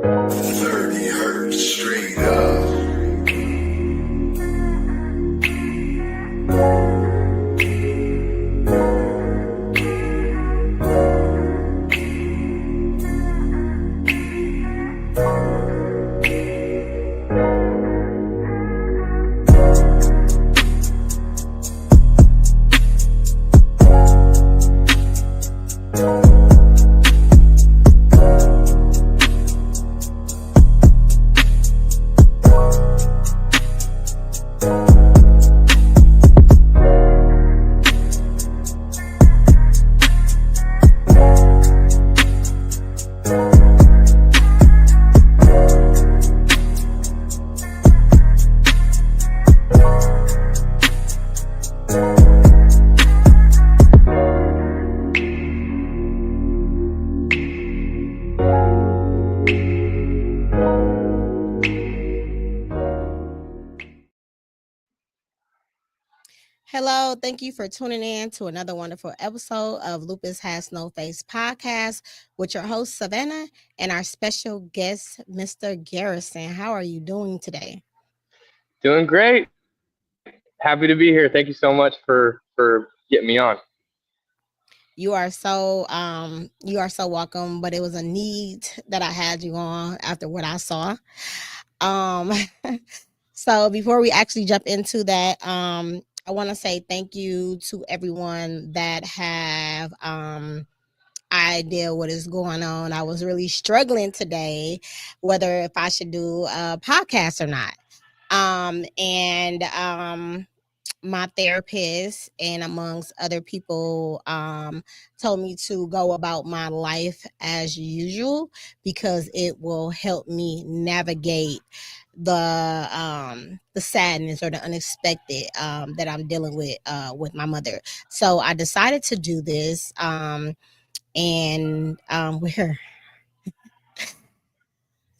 30 hertz straight up. Hello, thank you for tuning in to another wonderful episode of Lupus Has No Face podcast with your host, Savannah, and our special guest, Mr. Garrison. How are you doing today? Doing great. Happy to be here. Thank you so much for getting me on. You are so welcome, but it was a need that I had you on after what I saw. So before we actually jump into that, I want to say thank you to everyone that have idea what is going on. I was really struggling today whether if I should do a podcast or not. And my therapist and amongst other people told me to go about my life as usual because it will help me navigate the sadness or the unexpected that I'm dealing with my mother. So I decided to do this and with her.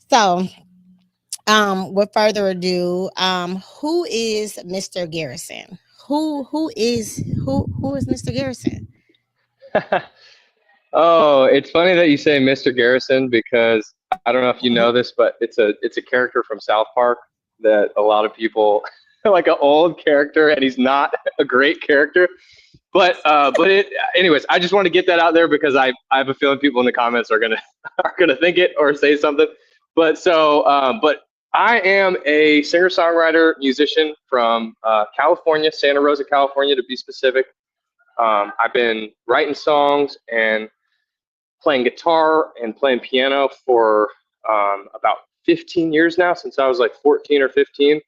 So with further ado, who is Mr. Garrison? Who is Mr. Garrison? Oh, it's funny that you say Mr. Garrison because I don't know if you know this, but it's a character from South Park that a lot of people like an old character, and he's not a great character. But anyways, I just want to get that out there because I have a feeling people in the comments are gonna are gonna think it or say something. But I am a singer-songwriter musician from California, Santa Rosa, California, to be specific. I've been writing songs and playing guitar and playing piano for about 15 years now, since I was like 14 or 15.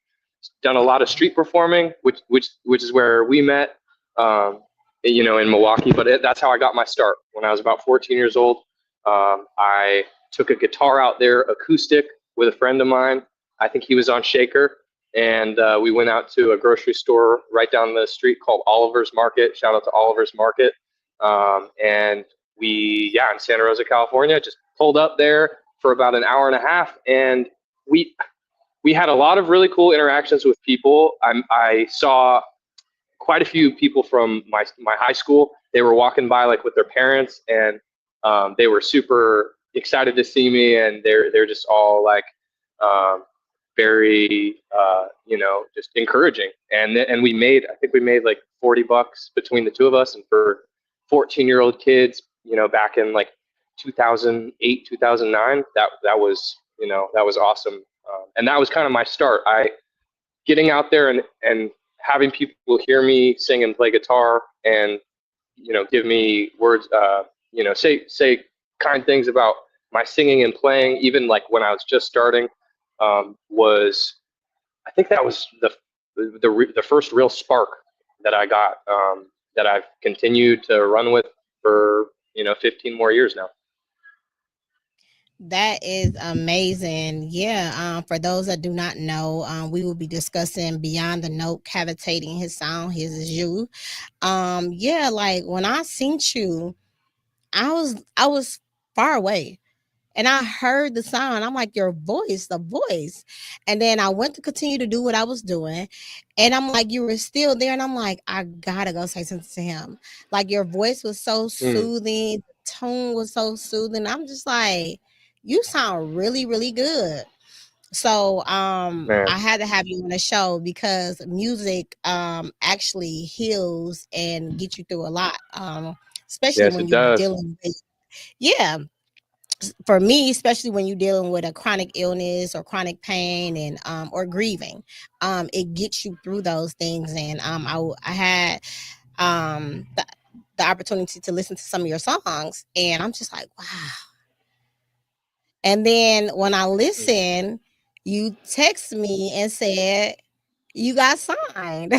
Done a lot of street performing, which is where we met, in Milwaukee. But that's how I got my start. When I was about 14 years old, I took a guitar out there, acoustic, with a friend of mine. I think he was on Shaker, and we went out to a grocery store right down the street called Oliver's Market. Shout out to Oliver's Market. And in Santa Rosa, California, just pulled up there for about an hour and a half, and we had a lot of really cool interactions with people. I saw quite a few people from my high school. They were walking by like with their parents, and they were super excited to see me, and they're just all like very just encouraging. And I think we made like $40 between the two of us, and for 14-year-old kids, back in like 2008, 2009, that was awesome. And that was kind of my start. Getting out there and having people hear me sing and play guitar, and give me words, say kind things about my singing and playing, even like when I was just starting, I think that was the first real spark that I got, that I've continued to run with for 15 more years now. That is amazing. Yeah. For those that do not know, we will be discussing Beyond the Note, Cavitating His Sound. His is you. Yeah, like when I seen you, I was far away. And I heard the sound. I'm like, the voice. And then I went to continue to do what I was doing. And I'm like, you were still there. And I'm like, I gotta go say something to him. Like your voice was so soothing. The tone was so soothing. I'm just like, you sound really, really good. So Man, I had to have you on the show because music actually heals and gets you through a lot. Especially yes, when it you're does. dealing with, yeah, for me, especially when you're dealing with a chronic illness or chronic pain and or grieving, it gets you through those things. And I had the opportunity to listen to some of your songs, and I'm just like, wow. And then when I listen, you text me and said you got signed.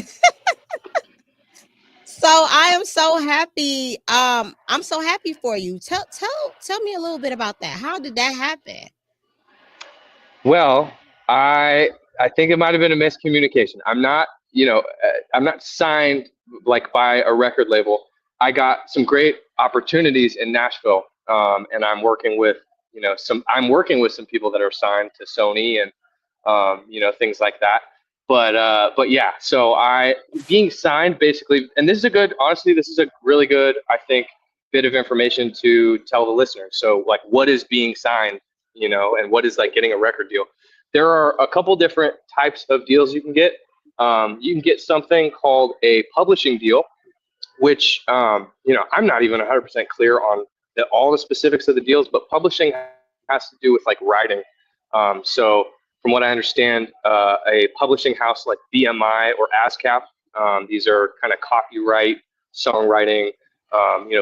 So I am so happy. I'm so happy for you. Tell me a little bit about that. How did that happen? Well, I think it might have been a miscommunication. I'm not, I'm not signed like by a record label. I got some great opportunities in Nashville, and I'm working with some people that are signed to Sony and things like that. But yeah, so I being signed basically, and honestly, this is a really good, I think, bit of information to tell the listeners. So like, what is being signed, and what is like getting a record deal? There are a couple different types of deals you can get. You can get something called a publishing deal, which I'm not even 100% clear on all the specifics of the deals, but publishing has to do with like writing. So from what I understand, a publishing house like BMI or ASCAP, these are kind of copyright, songwriting,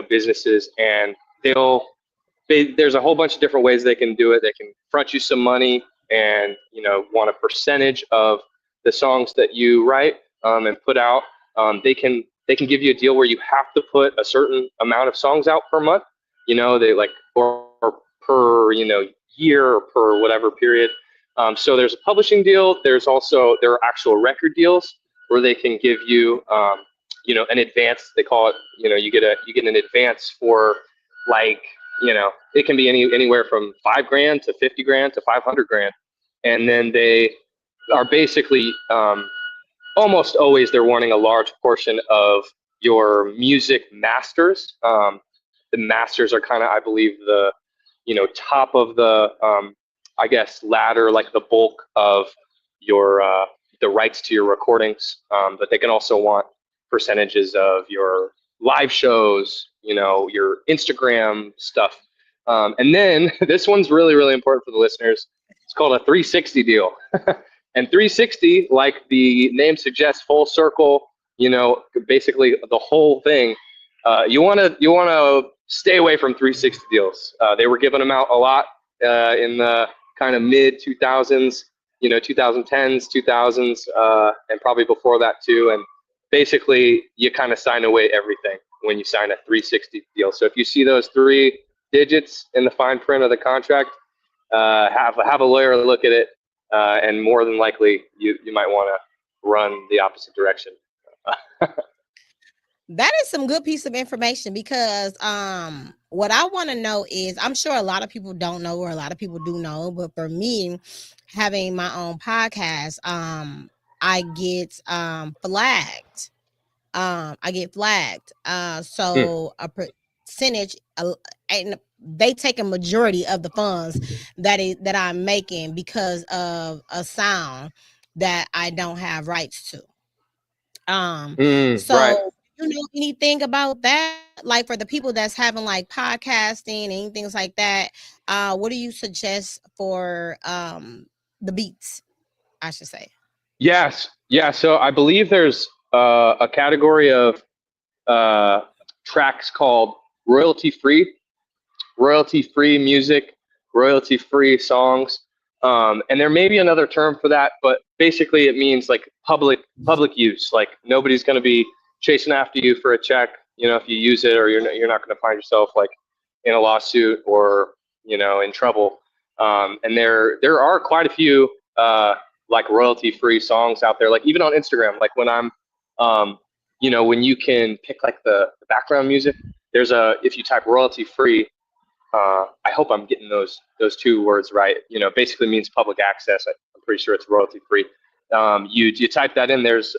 businesses, and there's a whole bunch of different ways they can do it. They can front you some money and want a percentage of the songs that you write and put out. They can give you a deal where you have to put a certain amount of songs out per month. They like or per year or per whatever period. So there's a publishing deal. There are actual record deals where they can give you an advance. They call it you get an advance for like it can be anywhere from $5,000 to $50,000 to $500,000, and then they are basically almost always they're wanting a large portion of your music masters. The masters are kind of, I believe, the top of the I guess ladder, like the bulk of your the rights to your recordings. But they can also want percentages of your live shows, your Instagram stuff. And then this one's really, really important for the listeners. It's called a 360 deal. And 360, like the name suggests, full circle, basically the whole thing. You want to stay away from 360 deals. They were giving them out a lot in the kind of mid 2000s, 2010s, 2000s, and probably before that too. And basically, you kind of sign away everything when you sign a 360 deal. So if you see those 3 digits in the fine print of the contract, have a lawyer look at it, and more than likely you might want to run the opposite direction. That is some good piece of information because what I want to know is, I'm sure a lot of people don't know, or a lot of people do know, but for me, having my own podcast, I get flagged. I get flagged. So a percentage, and they take a majority of the funds that I'm making because of a sound that I don't have rights to. Right. So you know anything about that? Like for the people that's having like podcasting and things like that, what do you suggest for the beats, I should say? Yes. Yeah. So I believe there's a category of uh, tracks called royalty free music, royalty free songs. And there may be another term for that, but basically it means like public use. Like nobody's going to be chasing after you for a check, if you use it, or you're not going to find yourself like in a lawsuit or in trouble. And there are quite a few like royalty free songs out there. Like even on Instagram, like when I'm when you can pick like the background music. If you type royalty free, I hope I'm getting those 2 words right. Basically means public access. I'm pretty sure it's royalty free. You type that in. There's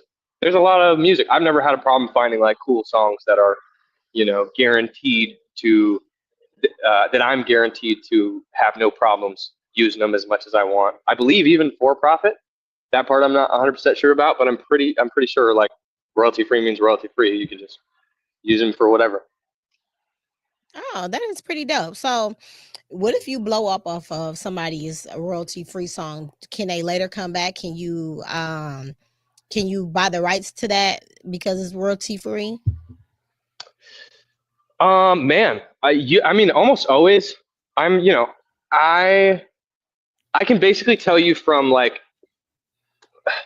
a lot of music. I've never had a problem finding like cool songs that are guaranteed to that I'm guaranteed to have no problems using them as much as I want. I believe even for profit. That part I'm not 100% sure about, but I'm pretty sure like royalty free means royalty free. You can just use them for whatever. Oh, that is pretty dope. So, what if you blow up off of somebody's royalty free song? Can they later come back? Can you buy the rights to that because it's royalty free? Man, I mean, almost always. I'm, I I can basically tell you from like,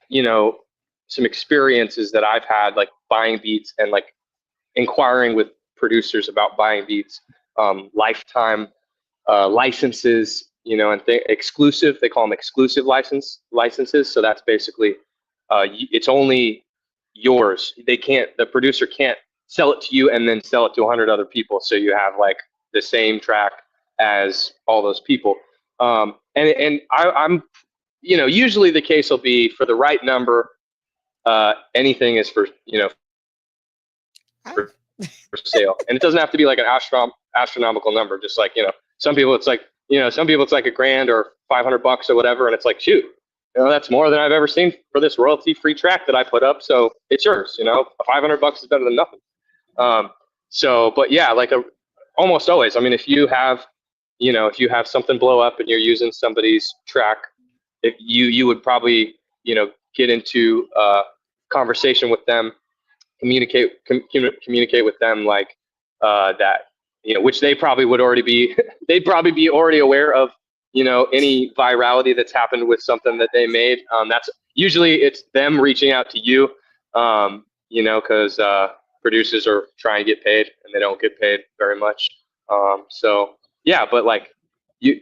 you know, some experiences that I've had, like buying beats and like inquiring with producers about buying beats, lifetime licenses, and exclusive. They call them exclusive licenses. So that's basically it's only yours. The producer can't sell it to you and then sell it to 100 other people. So you have like the same track as all those people. And I'm, usually the case will be for the right number. Anything is for, Oh, for sale, and it doesn't have to be like an astronomical number. Just like, some people it's like, some people it's like $1,000 or $500 or whatever, and it's like, shoot, that's more than I've ever seen for this royalty-free track that I put up, so it's yours. $500 is better than nothing. But yeah, like almost always. I mean, if you have something blow up and you're using somebody's track, if you would probably get into conversation with them, communicate with them like that, which they probably would already be they'd probably be already aware of, any virality that's happened with something that they made. That's usually it's them reaching out to you, because producers are trying to get paid and they don't get paid very much. So yeah, but like you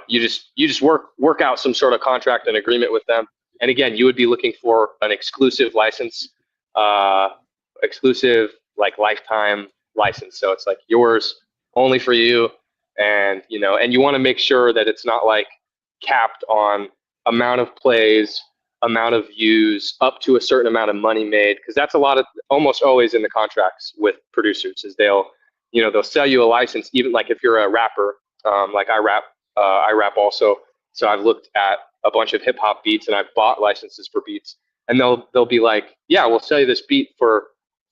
just work out some sort of contract and agreement with them. And again, you would be looking for an exclusive license, exclusive like lifetime license. So it's like yours, only for you. And and you want to make sure that it's not like capped on amount of plays, amount of views, up to a certain amount of money made, because that's almost always in the contracts with producers. Is they'll sell you a license, even like if you're a rapper, like I rap also. So I've looked at a bunch of hip hop beats and I've bought licenses for beats, and they'll be like, yeah, we'll sell you this beat for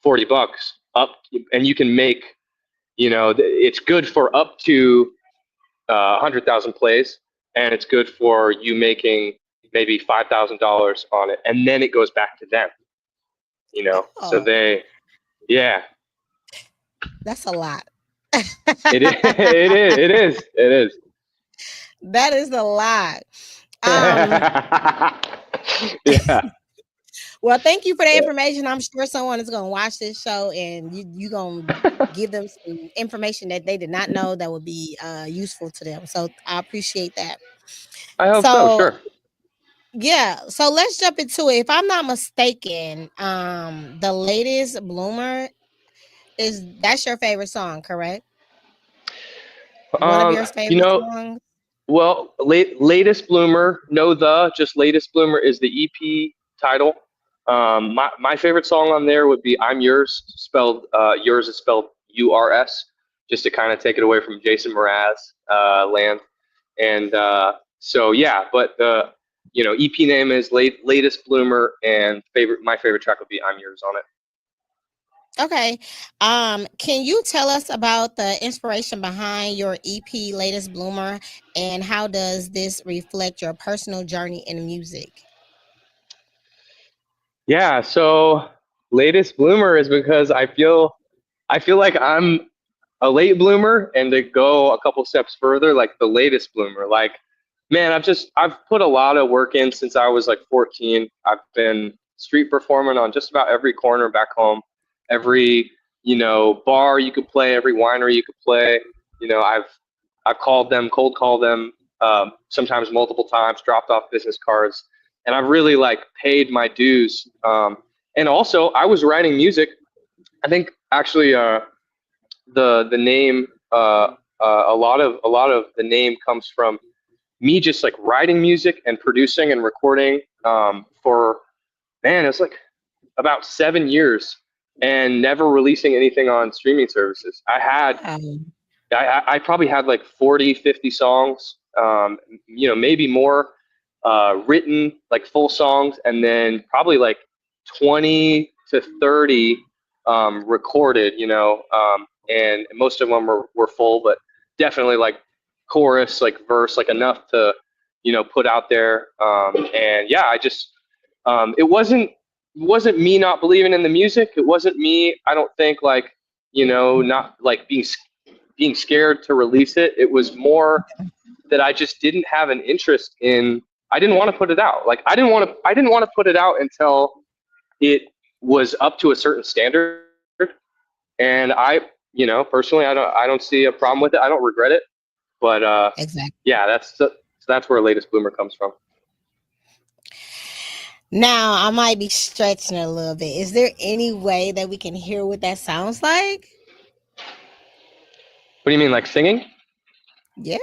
$40 up, and you can make, it's good for up to 100,000 plays, and it's good for you making maybe $5,000 on it, and then it goes back to them. So yeah, that's a lot. it is. That is a lot. Yeah. Well, thank you for the information. I'm sure someone is going to watch this show and you going to give them some information that they did not know that would be useful to them. So I appreciate that. I hope so, sure. Yeah, so let's jump into it. If I'm not mistaken, the latest bloomer that's your favorite song, correct? One of your favorite songs? Well, latest bloomer, just latest bloomer is the EP title. My favorite song on there would be "I'm Yours," spelled yours is spelled URS, just to kind of take it away from Jason Mraz land. And so yeah, but the EP name is latest bloomer, and my favorite track would be "I'm Yours" on it. Okay. Can you tell us about the inspiration behind your EP Latest Bloomer, and how does this reflect your personal journey in music? Yeah, so latest bloomer is because I feel like I'm a late bloomer, and to go a couple steps further, like the latest bloomer. Like, man, I've put a lot of work in since I was like 14. I've been street performing on just about every corner back home, every bar you could play, every winery you could play. I've cold called them, sometimes multiple times, dropped off business cards, and I've really like paid my dues. And also, I was writing music. I think actually, the name, a lot of the name comes from me just like writing music and producing and recording for, man, it's like about 7 years, and never releasing anything on streaming services. I had I probably had like 40, 50 songs, maybe more written, like full songs, and then probably like 20 to 30 recorded, and most of them were full, but definitely like chorus, like verse, like enough to, put out there. And yeah, I just, it wasn't me not believing in the music. It wasn't me, I don't think, like, not like being scared to release it. It was more that I just didn't have an interest in. I didn't want to put it out. Like I didn't want to put it out until it was up to a certain standard. And I, personally, I don't see a problem with it. I don't regret it. But Exactly. yeah, that's where Latest Bloomer comes from. Now, I might be stretching a little bit. Is there any way that we can hear what that sounds like? What do you mean, like singing? Yeah.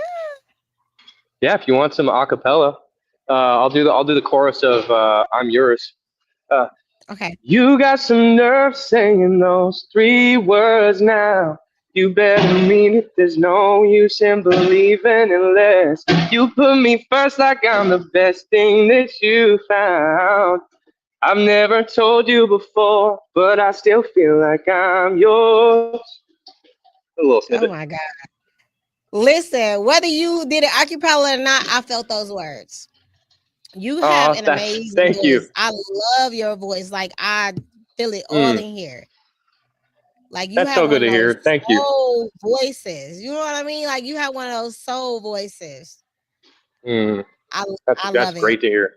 Yeah, if you want some a cappella, I'll do the chorus of "I'm Yours." Okay. You got some nerve saying those 3 words now. You better mean it. There's no use in believing unless you put me first, like I'm the best thing that you found. I've never told you before, but I still feel like I'm yours. A little snippet. Oh my God. Listen, whether you did it acapella or not, I felt those words. You have an amazing thank voice. you. I love your voice. Like I feel it all in here. Like you That's have so one good to of hear. those Thank you. soul voices. You know what I mean? Like you have one of those soul voices. I That's love great it. to hear.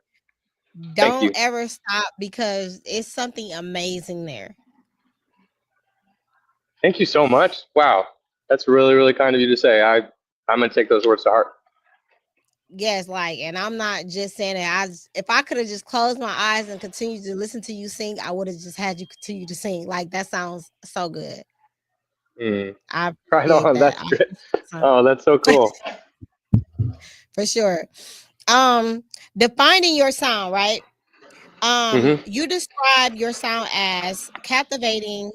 Don't ever stop because it's something amazing there. Thank you so much. Wow, that's really, really kind of you to say. I'm gonna take those words to heart. Yes, like, and I'm not just saying it. If I could have just closed my eyes and continued to listen to you sing, I would have just had you continue to sing. Like that sounds so good. I Right appreciate on. that. That's great. Oh, that's so cool. For sure. Defining your sound, right? You describe your sound as captivating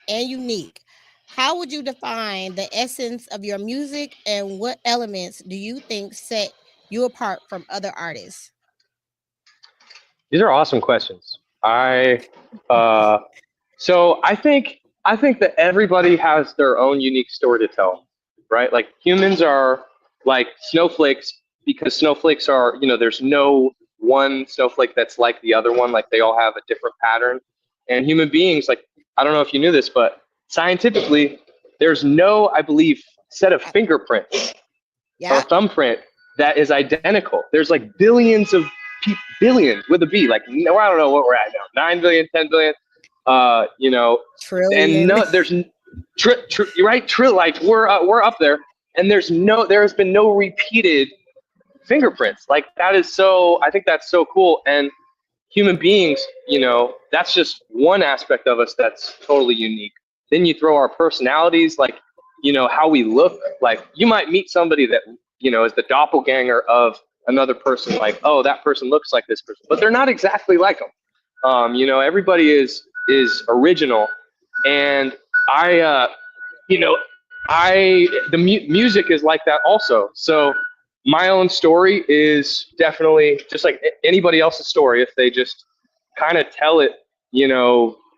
and unique. How would you define the essence of your music, and what elements do you think set you apart from other artists? These are awesome questions. So I think that everybody has their own unique story to tell, right? Like humans are like snowflakes because snowflakes are, there's no one snowflake that's like the other one. Like they all have a different pattern. And human beings, like, I don't know if you knew this, but scientifically, there's no, I believe, set of fingerprints or thumbprint that is identical. There's like billions of billions with a B. Like, no, I don't know what we're at now. 9 billion, 10 billion. Trillion. And there's you're right, like we're up there, and there has been no repeated fingerprints. Like that is so. I think that's so cool. And human beings, that's just one aspect of us that's totally unique. Then you throw our personalities, like how we look. Like you might meet somebody that is the doppelganger of another person. Like, oh, that person looks like this person, but they're not exactly like them. Everybody is original, and music is like that also. So my own story is definitely just like anybody else's story if they just kind of tell it,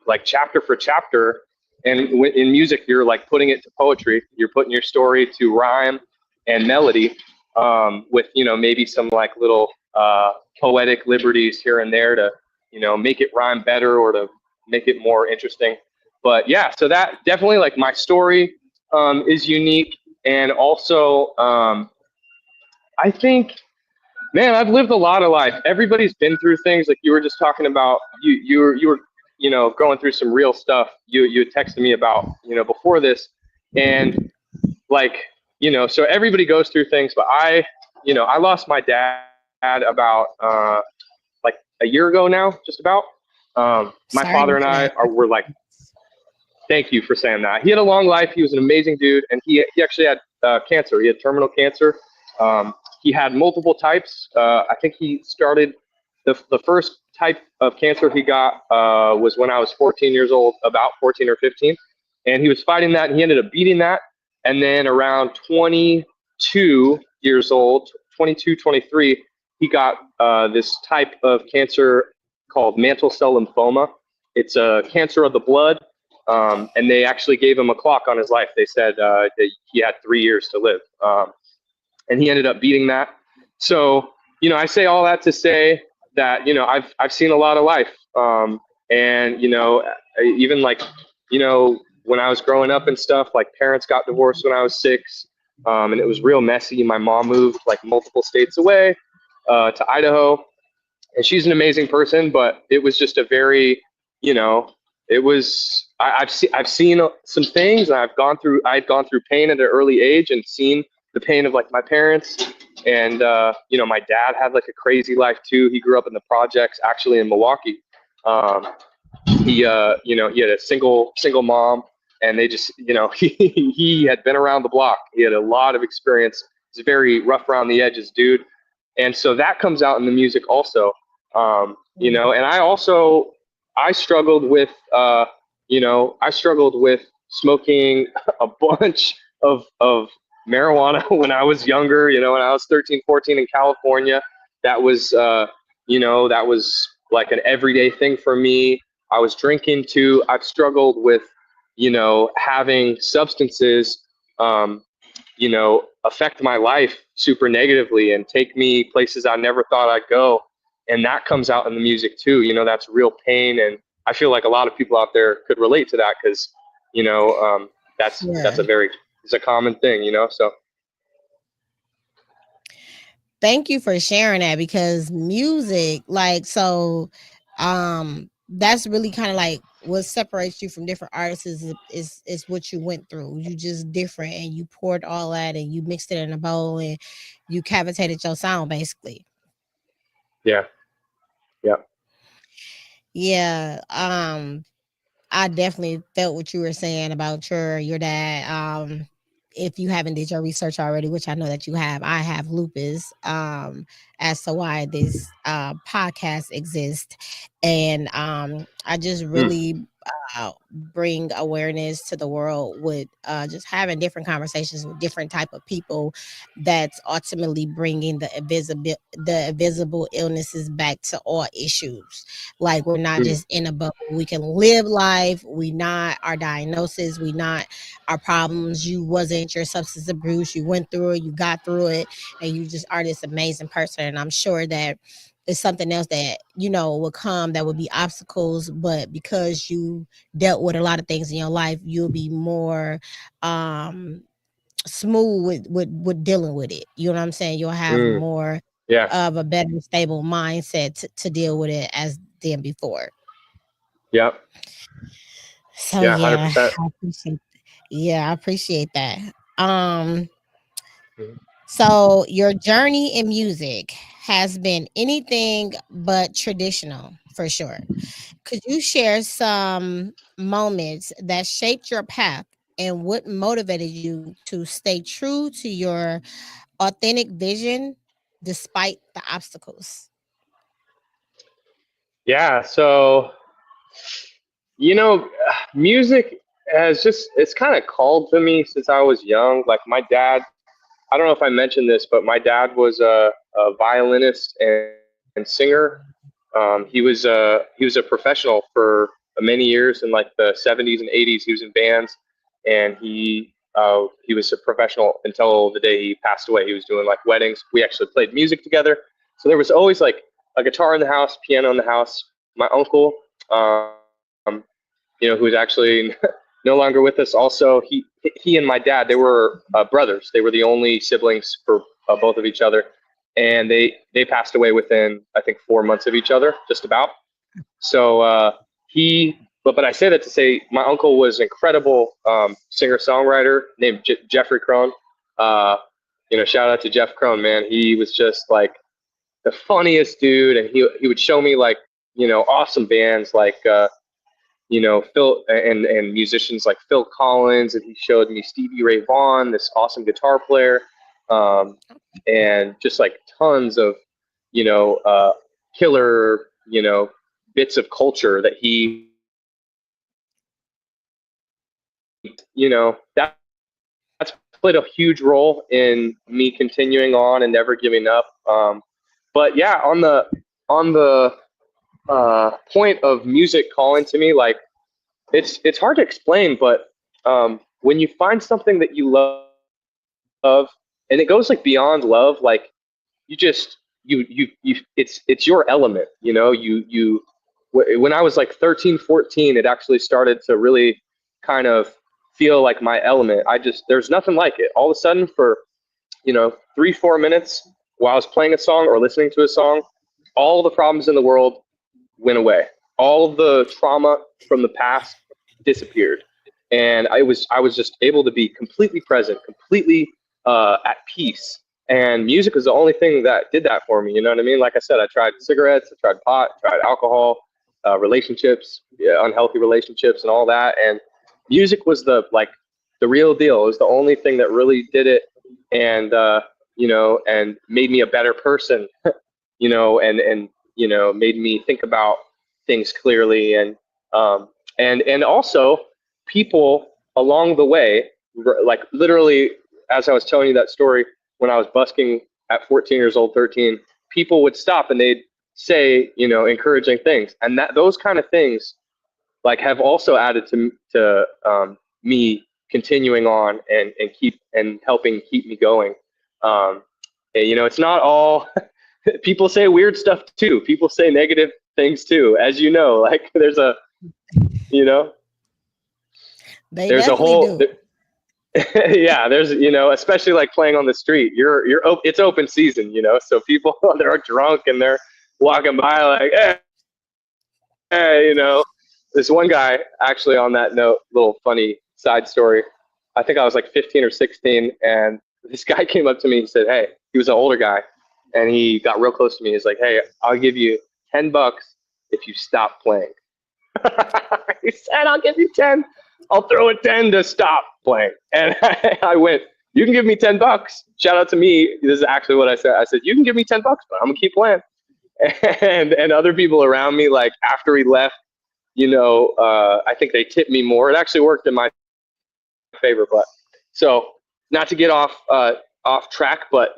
like chapter for chapter. And in music, you're like putting it to poetry. You're putting your story to rhyme and melody, with maybe some like little poetic liberties here and there to make it rhyme better or to make it more interesting. But yeah, so that definitely, like, my story is unique. And also I think, man, I've lived a lot of life. Everybody's been through things. Like you were just talking about, you were going through some real stuff. You had texted me about before this, and like so everybody goes through things. But I lost my dad about like a year ago now, just about. My father and I were like, thank you for saying that. He had a long life. He was an amazing dude, and he actually had cancer. He had terminal cancer. He had multiple types. I think he started the first type of cancer he got was when I was 14 years old, about 14 or 15, and he was fighting that, and he ended up beating that. And then around 22 years old, 22, 23, he got this type of cancer called mantle cell lymphoma. It's a cancer of the blood. And they actually gave him a clock on his life. They said that he had 3 years to live. And he ended up beating that. So, I say all that to say that, I've seen a lot of life. And, even like, when I was growing up and stuff, like parents got divorced when I was 6. And it was real messy. My mom moved like multiple states away to Idaho. And she's an amazing person, but it was just a very, it was, I've seen some things, and I'd gone through pain at an early age and seen the pain of like my parents. And, my dad had like a crazy life too. He grew up in the projects, actually in Milwaukee. He had a single mom, and they just, he had been around the block. He had a lot of experience. He's a very rough around the edges dude. And so that comes out in the music also. And I struggled with, smoking a bunch of marijuana when I was younger, when I was 13, 14 in California. That was, that was like an everyday thing for me. I was drinking too. I've struggled with, having substances, affect my life super negatively and take me places I never thought I'd go. And that comes out in the music too. That's real pain. And I feel like a lot of people out there could relate to that because, that's it's a common thing, so. Thank you for sharing that, because music, that's really kind of like what separates you from different artists is what you went through. You just different, and you poured all that and you mixed it in a bowl and you cavitated your sound basically. Yeah. I definitely felt what you were saying about your dad. If you haven't did your research already, which I know that you have, I have lupus, as to why this podcast exists. And I just really bring awareness to the world with just having different conversations with different type of people that's ultimately bringing the invisible illnesses back to all issues. Like, we're not just in a bubble. We can live life. We not our diagnosis. We not our problems. You wasn't your substance abuse. You went through it. You got through it, and you just are this amazing person. And I'm sure that it's something else that will come, that would be obstacles, but because you dealt with a lot of things in your life, you'll be more smooth with dealing with it. You know what I'm saying? You'll have more of a better stable mindset to deal with it as than before. Yep. So yeah, 100%. I appreciate that. So your journey in music has been anything but traditional, for sure. Could you share some moments that shaped your path and what motivated you to stay true to your authentic vision despite the obstacles? Yeah, so music it's kind of called to me since I was young. Like my dad, I don't know if I mentioned this, but my dad was a violinist and singer. He was a professional for many years in like the 70s and 80s. He was in bands, and he was a professional until the day he passed away. He was doing like weddings. We actually played music together, so there was always like a guitar in the house, piano in the house. My uncle, who's actually no longer with us. Also, he and my dad, they were brothers. They were the only siblings for both of each other, and they passed away within, I think, 4 months of each other, just about. So but I say that to say my uncle was an incredible singer-songwriter named Jeffrey Crone. Shout out to Jeff Crone, man. He was just like the funniest dude, and he would show me like awesome bands like Phil and musicians like Phil Collins, and he showed me Stevie Ray Vaughan, this awesome guitar player, and just like tons of killer bits of culture that that's played a huge role in me continuing on and never giving up. But yeah, on the point of music calling to me, like it's hard to explain, but when you find something that you love, and it goes like beyond love, like you just you it's your element, you know. When I was like 13, 14, it actually started to really kind of feel like my element. There's nothing like it. All of a sudden, for 3, 4 minutes while I was playing a song or listening to a song, all the problems in the world went away. All the trauma from the past disappeared, and I was just able to be completely present, completely at peace. And music was the only thing that did that for me. You know what I mean? Like I said, I tried cigarettes, I tried pot, tried alcohol, relationships, yeah, unhealthy relationships, and all that. And music was the real deal. It was the only thing that really did it, and and made me a better person. And made me think about things clearly, and also people along the way, like literally, as I was telling you that story, when I was busking at 14 years old, 13, people would stop and they'd say, encouraging things, and that those kind of things like have also added to me continuing on and keep and helping keep me going. It's not all. People say weird stuff too. People say negative things too, as you know. Like there's a, They there's a definitely whole, do. yeah. There's especially like playing on the street. It's open season, so people they're drunk and they're walking by like, hey. This one guy, actually, on that note, little funny side story. I think I was like 15 or 16, and this guy came up to me and said, "Hey," he was an older guy, and he got real close to me. He's like, "Hey, I'll give you $10 if you stop playing." He said, "I'll give you 10. I'll throw a 10 to stop playing." And I went, "You can give me $10. Shout out to me. This is actually what I said. I said, "You can give me $10, but I'm gonna keep playing." And other people around me, like after he left, I think they tipped me more. It actually worked in my favor, but so not to get off track, but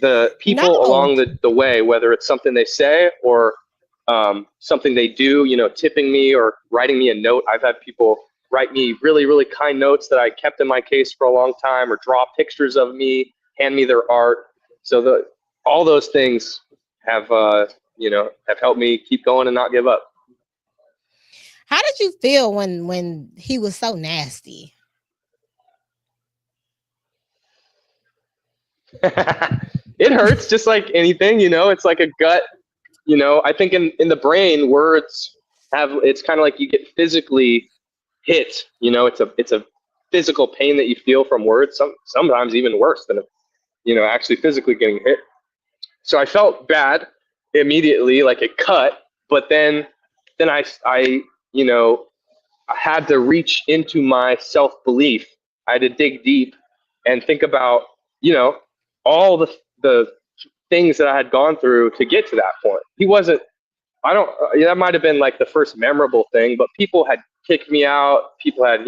the people No. along the way, whether it's something they say or something they do, tipping me or writing me a note. I've had people write me really, really kind notes that I kept in my case for a long time, or draw pictures of me, hand me their art. So all those things have helped me keep going and not give up. How did you feel when he was so nasty? It hurts just like anything, it's like a gut, I think in the brain, words it's kind of like you get physically hit, it's a physical pain that you feel from words, sometimes even worse than actually physically getting hit. So I felt bad immediately, like it cut, but then I I had to reach into my self-belief. I had to dig deep and think about, all the things that I had gone through to get to that point. He wasn't, I don't, that might have been like the first memorable thing, but people had kicked me out. People had,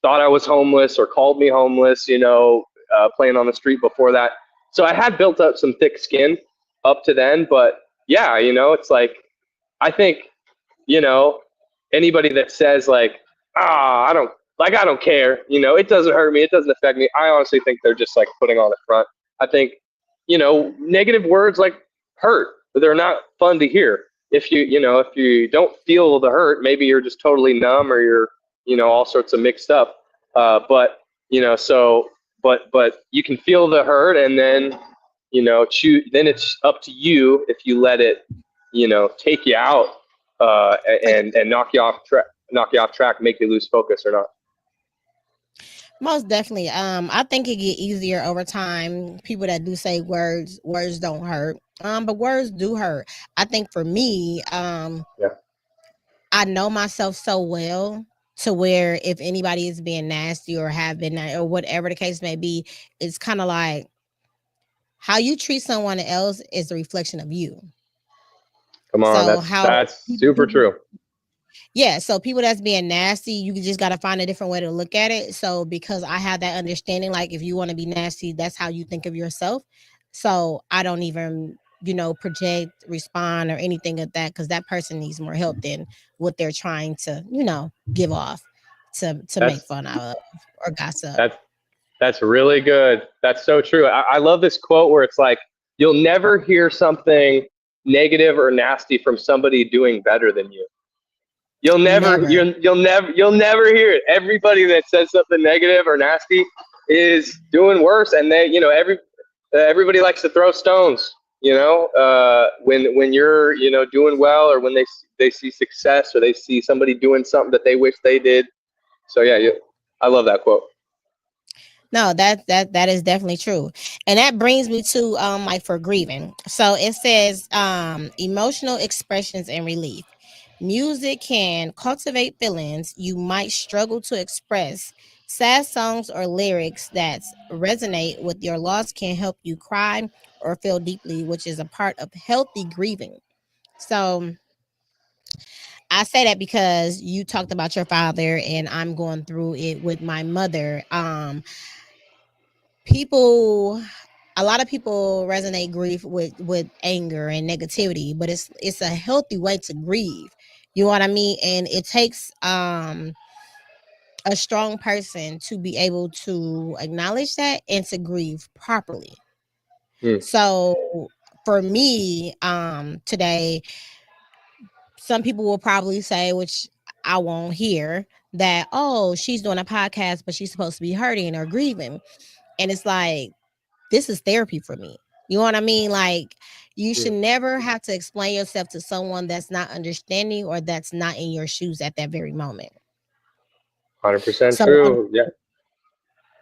thought I was homeless or called me homeless, playing on the street before that. So I had built up some thick skin up to then, but yeah, it's like, I think, anybody that says like, I don't care, it doesn't hurt me, it doesn't affect me. I honestly think they're just like putting on a front. I think, negative words like hurt, but they're not fun to hear. If you don't feel the hurt, maybe you're just totally numb, or you're, all sorts of mixed up. But you can feel the hurt, and then, then it's up to you if you let it, take you out, and knock you off track, make you lose focus or not. Most definitely. I think it get easier over time. People that do say words don't hurt. But words do hurt. I think for me, Yeah. I know myself so well to where if anybody is being nasty or have been, or whatever the case may be, it's kind of like how you treat someone else is a reflection of you. Come on, So that's super true. Yeah, so people that's being nasty, you just got to find a different way to look at it. So because I have that understanding, like if you want to be nasty, that's how you think of yourself. So I don't even, project, respond, or anything of that, because that person needs more help than what they're trying to, give off to make That's fun of or gossip. that's that's really good. That's so true. I love this quote where it's like, you'll never hear something negative or nasty from somebody doing better than you. Never. You'll never hear it. Everybody that says something negative or nasty is doing worse, and everybody likes to throw stones. When you're doing well, or when they see success, or they see somebody doing something that they wish they did. So yeah, I love that quote. No, that is definitely true. And that brings me to like for grieving. So it says emotional expressions and relief. Music can cultivate feelings you might struggle to express. Sad songs or lyrics that resonate with your loss can help you cry or feel deeply, which is a part of healthy grieving. So I say that because you talked about your father, and I'm going through it with my mother. People A lot of people resonate grief with anger and negativity, but it's a healthy way to grieve. You know what I mean? And it takes a strong person to be able to acknowledge that and to grieve properly. Hmm. So for me, today, some people will probably say, which I won't hear, that, oh, she's doing a podcast, but she's supposed to be hurting or grieving. And it's like, this is therapy for me. You know what I mean? Like, you Hmm. should never have to explain yourself to someone that's not understanding or that's not in your shoes at that very moment. 100% So, true. Yeah.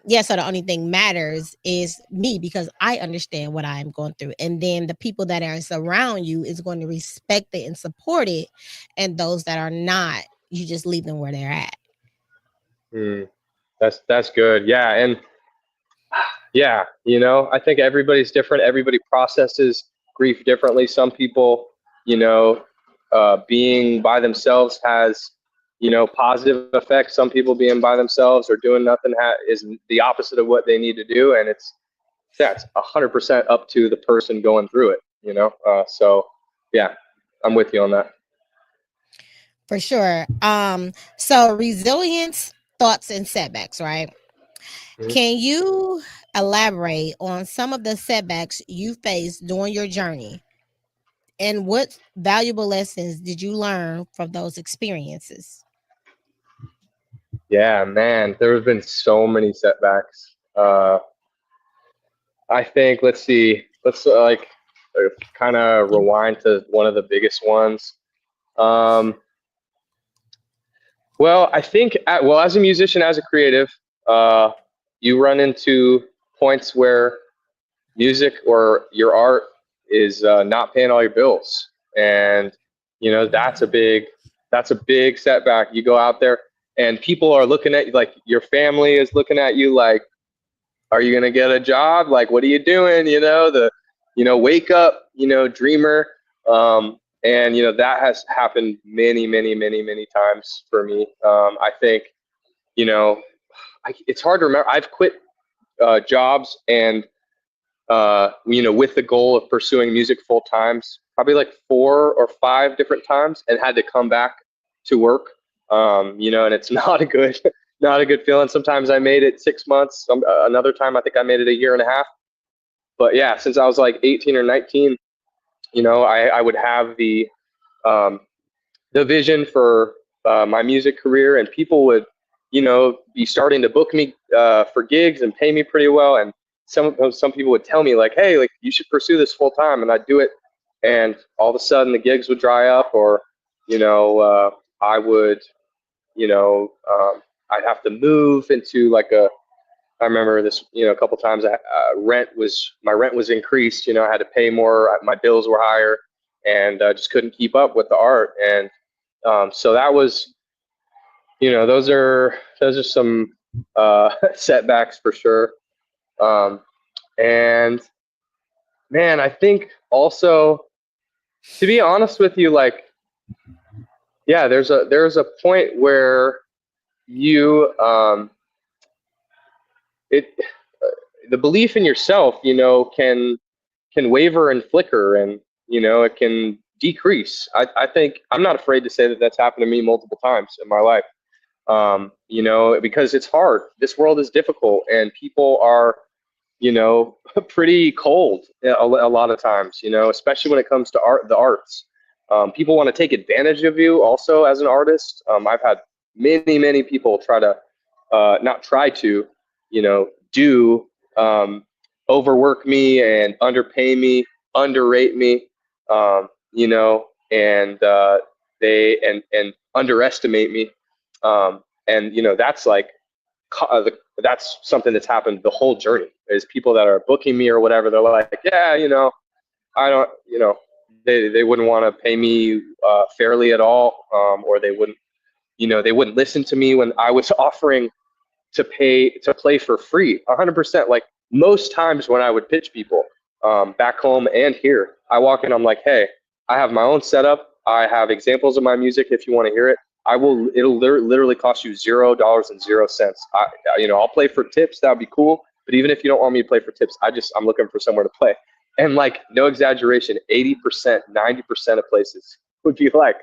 yeah, so the only thing matters is me, because I understand what I'm going through. And then the people that are around you is going to respect it and support it. And those that are not, you just leave them where they're at. Hmm. That's good. Yeah, and yeah, I think everybody's different. Everybody processes grief differently. Some people, being by themselves has, positive effects. Some people being by themselves or doing nothing is the opposite of what they need to do, and that's 100% up to the person going through it. So yeah, I'm with you on that. For sure. So resilience, thoughts, and setbacks, right? Mhm. Can you elaborate on some of the setbacks you faced during your journey, and what valuable lessons did you learn from those experiences? Yeah, man, there have been so many setbacks. I think, let's see, let's kind of rewind to one of the biggest ones. Um, well, I think, as a musician, as a creative, uh, you run into points where music or your art is not paying all your bills, and that's a big setback. You go out there, and people are looking at you, like your family is looking at you, like, are you gonna get a job? Like, what are you doing? Wake up, dreamer. And that has happened many, many, many, many times for me. I think, you know, it's hard to remember. I've quit jobs, and with the goal of pursuing music full times, probably like 4 or 5 different times, and had to come back to work. And it's not a good, not a good feeling. Sometimes I made it 6 months. Another time, I think I made it a year and a half. But yeah, since I was like 18 or 19, I would have um, the vision for my music career, and people would, be starting to book me for gigs and pay me pretty well. And some people would tell me, like, hey, like, you should pursue this full time, and I'd do it. And all of a sudden, the gigs would dry up, or I would, I'd have to move into like a. I remember this, a couple times. My rent was increased. I had to pay more. My bills were higher, and just couldn't keep up with the art. And so that was, those are some setbacks for sure. Um, and man, I think also, to be honest with you, like, yeah, there's a point where you it the belief in yourself, can waver and flicker, and it can decrease. I think I'm not afraid to say that that's happened to me multiple times in my life. Because it's hard. This world is difficult, and people are, pretty cold a lot of times. Especially when it comes to the arts. People want to take advantage of you also as an artist. I've had many people try to, not try to, do overwork me and underpay me, underrate me, and and underestimate me. And that's like that's something that's happened the whole journey. Is people that are booking me or whatever, they're like, yeah, I don't, they wouldn't want to pay me fairly at all, or they wouldn't listen to me when I was offering to play for free, 100%. Like most times when I would pitch people, back home and here, I walk in, I'm like, hey, I have my own setup. I have examples of my music. If you want to hear it, I will. It'll literally cost you $0.00. I'll play for tips. That'd be cool. But even if you don't want me to play for tips, I'm looking for somewhere to play. And like, no exaggeration, 80%, 90% of places would be like,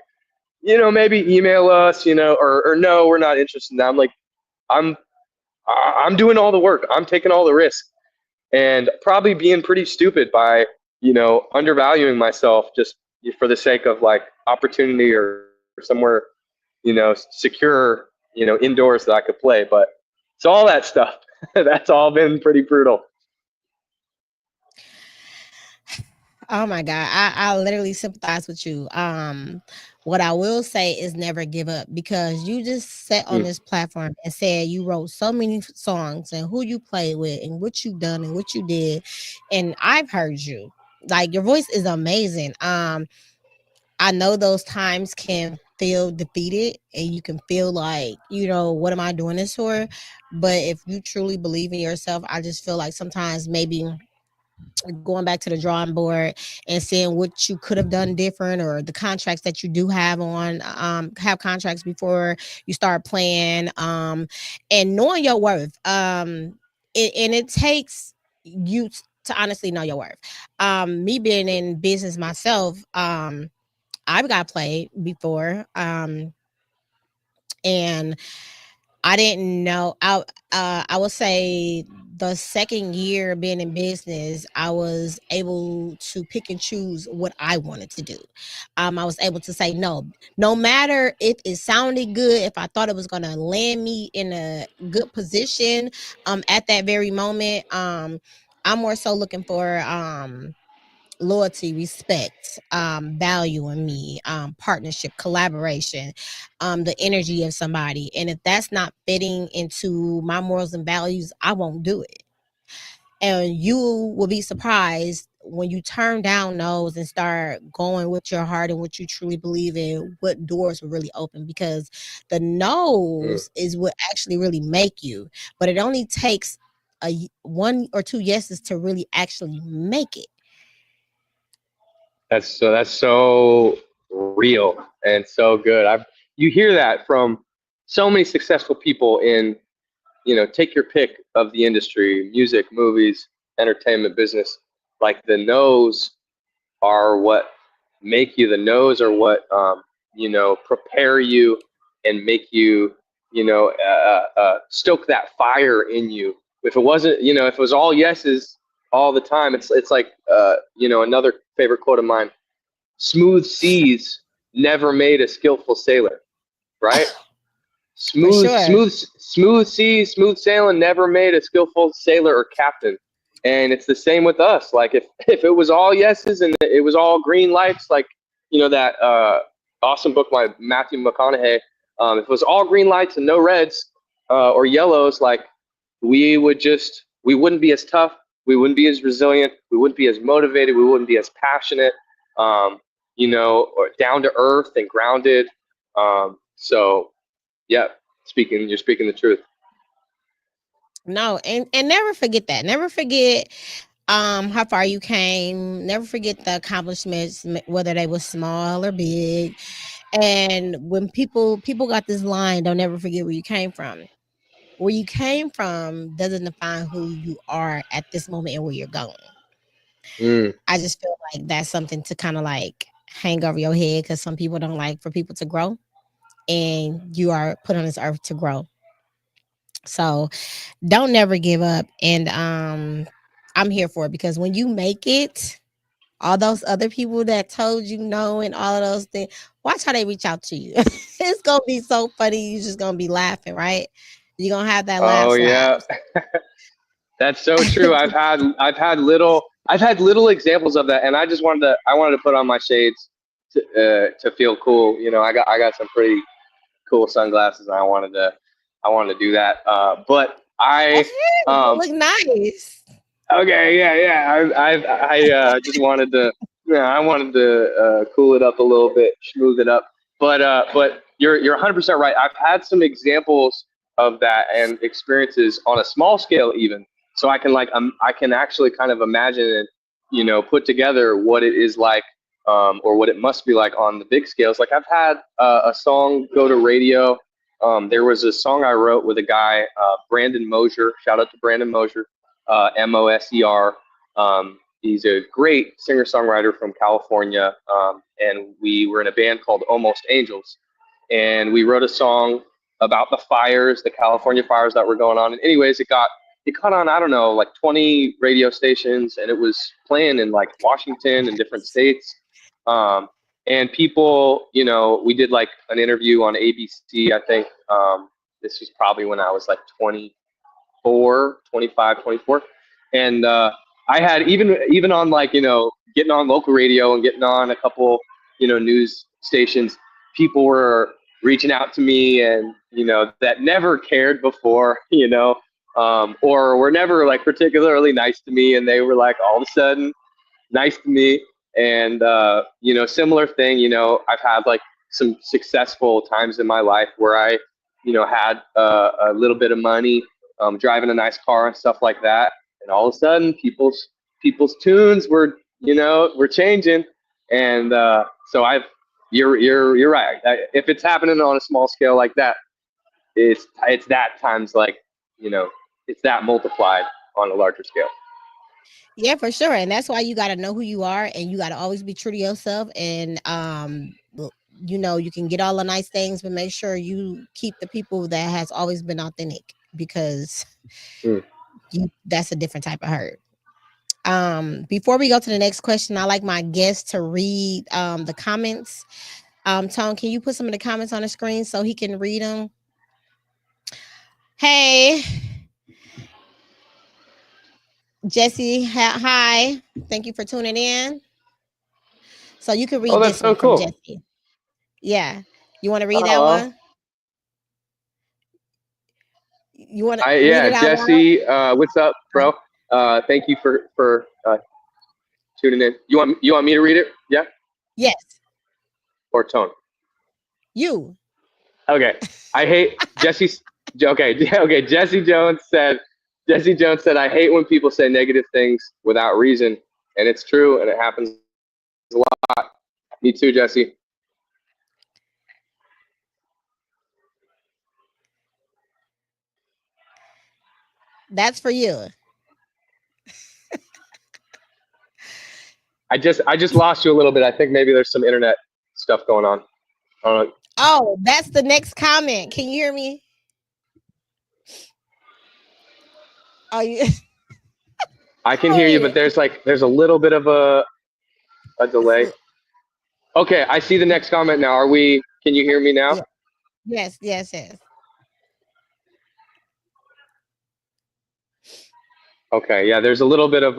maybe email us, or no, we're not interested in that. I'm like, I'm doing all the work. I'm taking all the risk, and probably being pretty stupid by, undervaluing myself just for the sake of like opportunity or somewhere, secure, indoors that I could play. But it's all that stuff. That's all been pretty brutal. Oh my God. I literally sympathize with you. What I will say is never give up, because you just sat on Mm. this platform and said you wrote so many songs and who you played with and what you done and what you did. And I've heard you. Like, your voice is amazing. I know those times can feel defeated and you can feel like, what am I doing this for? But if you truly believe in yourself, I just feel like sometimes maybe going back to the drawing board and seeing what you could have done different, or the contracts that you do have contracts before you start playing, and knowing your worth. And it takes you to honestly know your worth. Me being in business myself, I've got played before, and I didn't know. I would say the second year being in business, I was able to pick and choose what I wanted to do. I was able to say no, no matter if it sounded good, if I thought it was going to land me in a good position, at that very moment. I'm more so looking for loyalty, respect, value in me, partnership, collaboration, the energy of somebody. And if that's not fitting into my morals and values, I won't do it. And you will be surprised when you turn down no's and start going with your heart and what you truly believe in, what doors will really open, because the Mm. no's is what actually really make you. But it only takes one or two yeses to really actually make it. That's so real and so good. You hear that from so many successful people in, take your pick of the industry, music, movies, entertainment, business. Like the no's are what make you. The no's are what, prepare you and make you, stoke that fire in you. If it wasn't, if it was all yeses all the time, it's like, another favorite quote of mine: smooth seas never made a skillful sailor, right? For Smooth, sure. smooth, smooth seas, smooth sailing never made a skillful sailor or captain. And it's the same with us. Like if it was all yeses and it was all green lights, like that awesome book by Matthew McConaughey. If it was all green lights and no reds or yellows, like we wouldn't be as tough, we wouldn't be as resilient, we wouldn't be as motivated, we wouldn't be as passionate, or down to earth and grounded. So yeah, you're speaking the truth. No, and never forget that. Never forget how far you came. Never forget the accomplishments, whether they were small or big. And when people got this line, don't ever forget where you came from. Where you came from doesn't define who you are at this moment and where you're going. Mm. I just feel like that's something to kind of like hang over your head, because some people don't like for people to grow, and you are put on this earth to grow. So don't never give up. And I'm here for it, because when you make it, all those other people that told you no and all of those things, watch how they reach out to you. It's gonna be so funny. You're just gonna be laughing, right? You're gonna have that laugh Oh yeah, slaps. that's so true. I've had little examples of that, and I wanted to put on my shades to feel cool. I got some pretty cool sunglasses, and I wanted to do that. But I That's it. You um look nice. okay, yeah. I just wanted to, yeah, I wanted to cool it up a little bit, smooth it up. But you're 100% right. I've had some examples of that and experiences on a small scale even. So I can actually kind of imagine and put together what it is like, or what it must be like on the big scales. Like I've had a song go to radio. There was a song I wrote with a guy, Brandon Mosier. Shout out to Brandon Mosier, Moser. He's a great singer-songwriter from California, and we were in a band called Almost Angels, and we wrote a song about the fires, the California fires that were going on. And anyways, it caught on, I don't know, like 20 radio stations, and it was playing in like Washington and different states. Um, and people, we did like an interview on ABC, I think. This was probably when I was like 24, 25, 24. And I had even on like, getting on local radio and getting on a couple, news stations, people were reaching out to me, and, that never cared before, or were never like particularly nice to me. And they were like all of a sudden nice to me. And, similar thing, I've had like some successful times in my life where I, had a little bit of money, driving a nice car and stuff like that. And all of a sudden people's tunes were changing. And, so you're right. If it's happening on a small scale like that, it's that times like, it's that multiplied on a larger scale. Yeah, for sure. And that's why you got to know who you are, and you got to always be true to yourself. And you can get all the nice things, but make sure you keep the people that has always been authentic, because Mm. that's a different type of hurt. Before we go to the next question, I like my guests to read the comments. Tone, can you put some of the comments on the screen so he can read them? Hey, Jesse, hi. Thank you for tuning in. So you can Oh, read that's this so one from cool. Jesse. Yeah. You want to read that Oh, one? You want to read yeah, it out loud? Jesse, what's up, bro? Thank you for tuning in. You want me to read it? Yeah, Yes. or Tone? You. Okay. I hate Jesse. Okay, okay. Jesse Jones said, I hate when people say negative things without reason, and it's true, and it happens a lot. Me too, Jesse. That's for you. I just lost you a little bit. I think maybe there's some internet stuff going on. I don't know. Oh, that's the next comment. Can you hear me? Oh, you. I can hear you, but Hey. there's a little bit of a delay. Okay, I see the next comment now. Can you hear me now? Yeah. Yes. Yes. Yes. Okay, yeah, there's a little bit of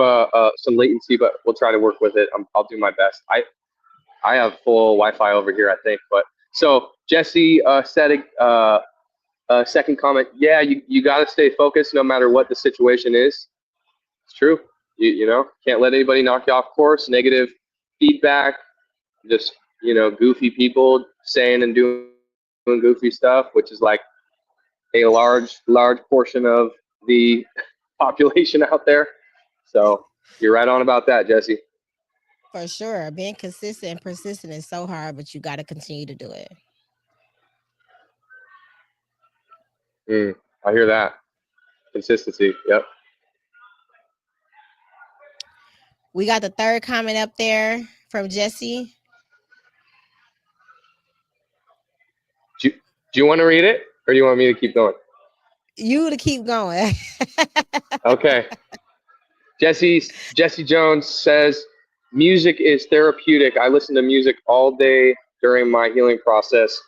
some latency, but we'll try to work with it. I'll do my best. I have full Wi-Fi over here, I think. But so Jesse said a second comment. Yeah, you got to stay focused no matter what the situation is. It's true. You can't let anybody knock you off course. Negative feedback, just goofy people saying and doing goofy stuff, which is like a large portion of the population out there. So you're right on about that, Jesse. For sure. Being consistent and persistent is so hard, but you got to continue to do it. I hear that. Consistency. Yep. We got the third comment up there from Jesse. Do you want to read it, or do you want me to keep going? You to keep going. Okay. Jesse Jones says, music is therapeutic. I listen to music all day during my healing process.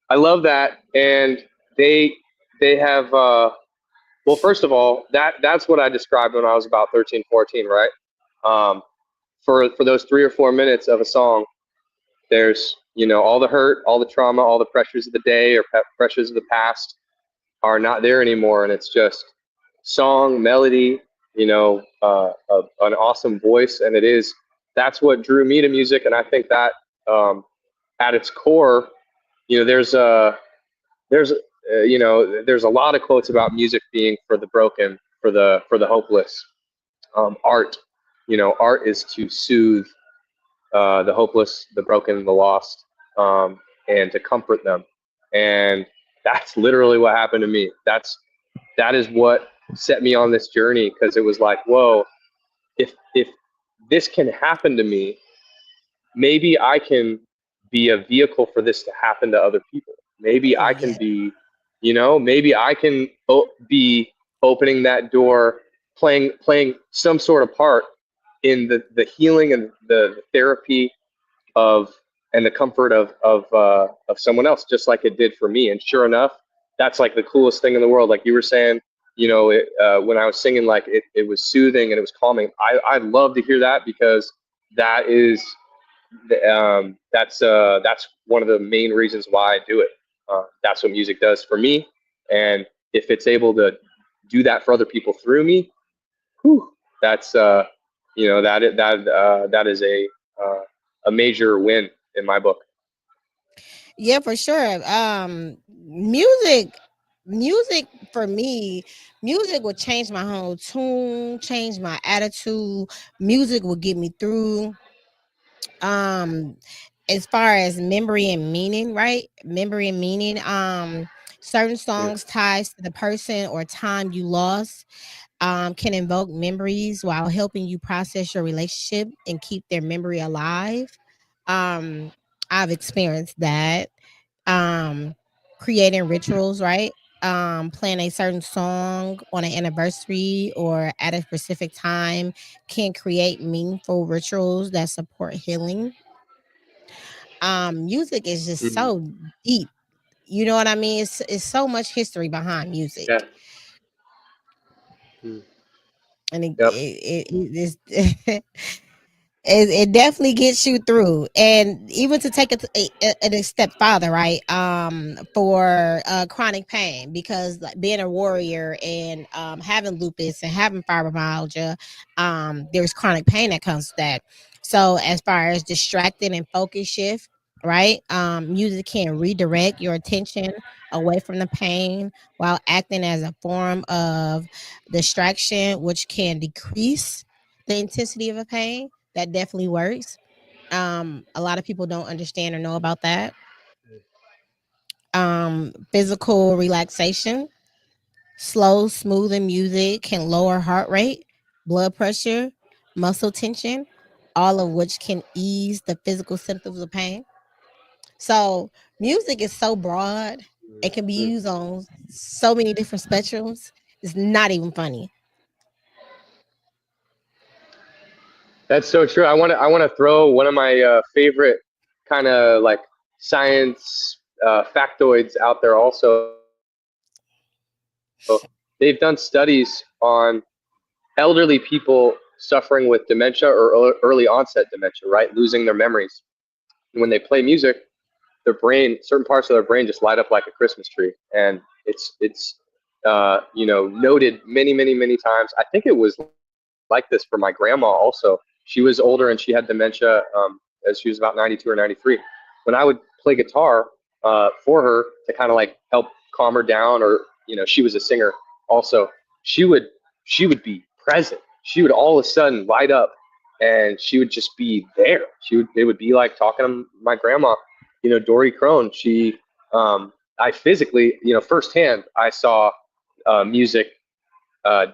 I love that. And they have well, first of all, that's what I described when I was about 13, 14, right? Um, for those 3 or 4 minutes of a song, there's, all the hurt, all the trauma, all the pressures of the day or pressures of the past are not there anymore, and it's just song, melody, an awesome voice, and that's what drew me to music. And I think that at its core, there's there's a lot of quotes about music being for the broken, for the hopeless. Art, art is to soothe the hopeless, the broken, the lost, and to comfort them. And that's literally what happened to me. That is what set me on this journey, because it was like, whoa, if this can happen to me, maybe I can be a vehicle for this to happen to other people. Maybe Oh, I can yeah. be, maybe I can be opening that door, playing some sort of part in the healing and the therapy of and the comfort of someone else, just like it did for me. And sure enough, that's like the coolest thing in the world. Like you were saying, when I was singing, like it was soothing and it was calming. I love to hear that, because that is that's one of the main reasons why I do it. That's what music does for me, and if it's able to do that for other people through me, whew, that's that is a major win in my book. Yeah, for sure. Music for me, music would change my whole tune, change my attitude. Music will get me through. Um, as far as memory and meaning, right? Memory and meaning. Certain Mm, songs ties to the person or time you lost can invoke memories while helping you process your relationship and keep their memory alive. Um, I've experienced that. Um, Creating rituals, right? Playing a certain song on an anniversary or at a specific time can create meaningful rituals that support healing. Music is just mm, so deep. You know what I mean? It's so much history behind music. yeah. Mm, And yep. it is it definitely gets you through. And even to take it a step farther, right? For chronic pain, because like being a warrior and having lupus and having fibromyalgia, there's chronic pain that comes with that. So as far as distracted and focus shift, right? Music can redirect your attention away from the pain while acting as a form of distraction, which can decrease the intensity of a pain. That definitely works. A lot of people don't understand or know about that. Physical relaxation, slow, smoothing music can lower heart rate, blood pressure, muscle tension, all of which can ease the physical symptoms of pain. So, music is so broad; it can be Mm. used on so many different spectrums. It's not even funny. That's so true. I want to throw one of my favorite kind of like science factoids out there. Also, they've done studies on elderly people suffering with dementia or early onset dementia, right? Losing their memories. And when they play music, their brain, certain parts of their brain just light up like a Christmas tree. And it's noted many times. I think it was like this for my grandma also. She was older and she had dementia as she was about 92 or 93. When I would play guitar for her to kind of like help calm her down, or she was a singer also, she would be present. She would all of a sudden light up, and she would just be there. It would be like talking to my grandma, Dory Crone. I physically, firsthand, I saw music uh,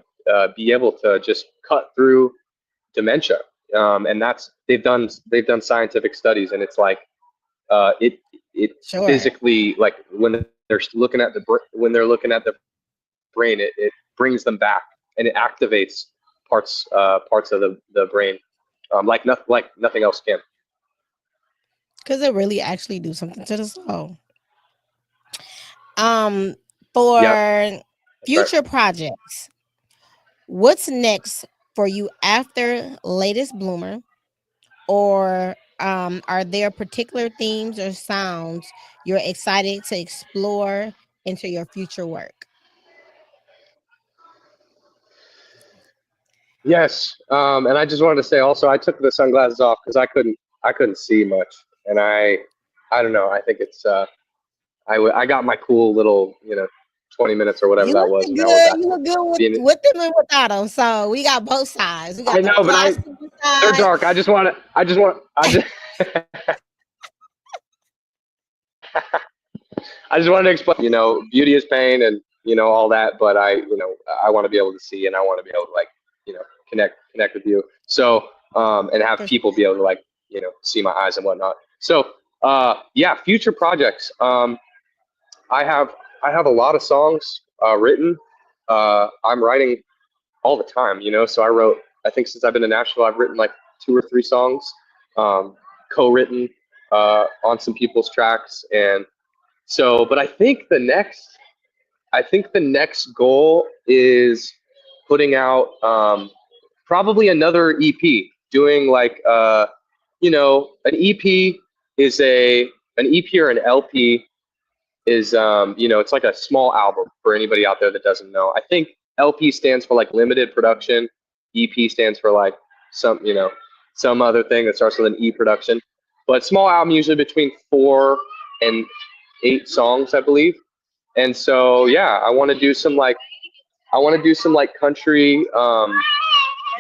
be able to just cut through dementia. And they've done scientific studies, and it's like it Sure. physically, like when they're looking at the brain, it brings them back, and it activates parts of the brain, like nothing else can. Because it really actually do something to the soul. Um, for Yep, that's right. future projects, what's next for you after Latest Bloomer? Or are there particular themes or sounds you're excited to explore into your future work? Yes, and I just wanted to say also, I took the sunglasses off because I couldn't see much, and I don't know. I think it's I got my cool little 20 minutes or whatever You that look was, and that was good. that. You look good Being, with them and without them. So we got both sides. We I got the know, but plastic they're side. dark. I just wanted to explain, beauty is pain, and all that, but I want to be able to see, and I want to be able to, like, connect with you. So, and have For people be able to, like, see my eyes and whatnot. So, yeah, future projects. I have I have a lot of songs written. I'm writing all the time, So I think since I've been in Nashville, I've written like 2 or 3 songs, um, co-written on some people's tracks, and so. But I think the next goal is putting out probably another EP. Doing like an EP is an EP or an LP is it's like a small album for anybody out there that doesn't know. I think LP stands for like limited production. EP stands for like some other thing that starts with an E production. But small album, usually between 4 and 8 songs, I believe. And so yeah, I want to do some like country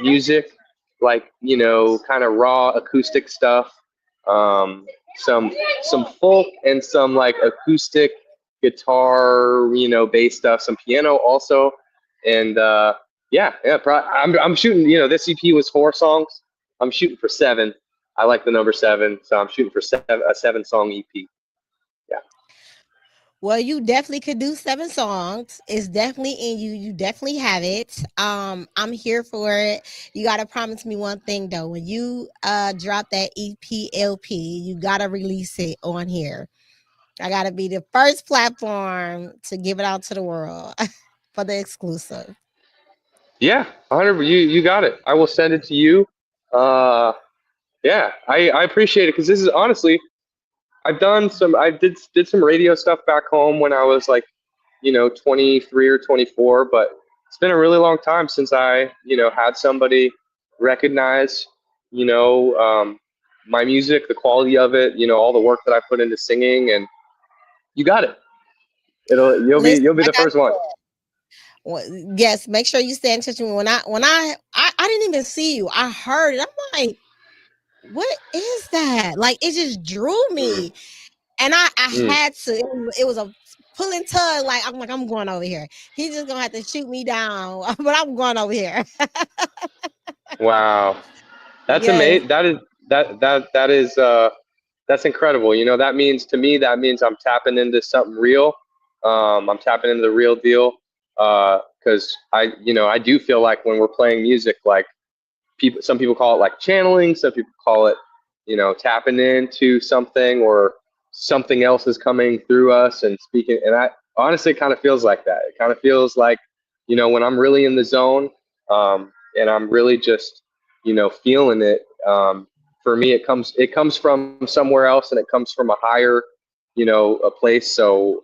music, like kind of raw acoustic stuff, um, some folk and some like acoustic guitar, bass stuff, some piano also, and yeah. I'm shooting. This EP was 4 songs. I'm shooting for 7. I like the number 7, so I'm shooting for a 7-song EP. Yeah. Well, you definitely could do 7 songs. It's definitely in you. You definitely have it. I'm here for it. You gotta promise me one thing though. When you drop that EP LP, you gotta release it on here. I gotta be the first platform to give it out to the world for the exclusive. Yeah, 100. You got it. I will send it to you. Uh, yeah, I appreciate it because this is honestly, I did some radio stuff back home when I was like, 23 or 24, but it's been a really long time since I, had somebody recognize, you know, um, my music, the quality of it, all the work that I put into singing, and you got it. You'll be Listen, you'll be the like I first one. yes, make sure you stay in touch with me. When I didn't even see you. I heard it. I'm like, what is that? Like it just drew Mm, me. And I mm. had to. It was a pulling tug. Like I'm going over here. He's just gonna have to shoot me down, but I'm going over here. Wow, that's Yes, amazing. That's incredible. That means to me, that means I'm tapping into something real. I'm tapping into the real deal. Because I do feel like when we're playing music, like some people call it like channeling, some people call it, tapping into something, or something else is coming through us and speaking. And I honestly, it kind of feels like that. It kind of feels like, when I'm really in the zone, and I'm really just, feeling it. For me, it comes from somewhere else, and it comes from a higher, a place. So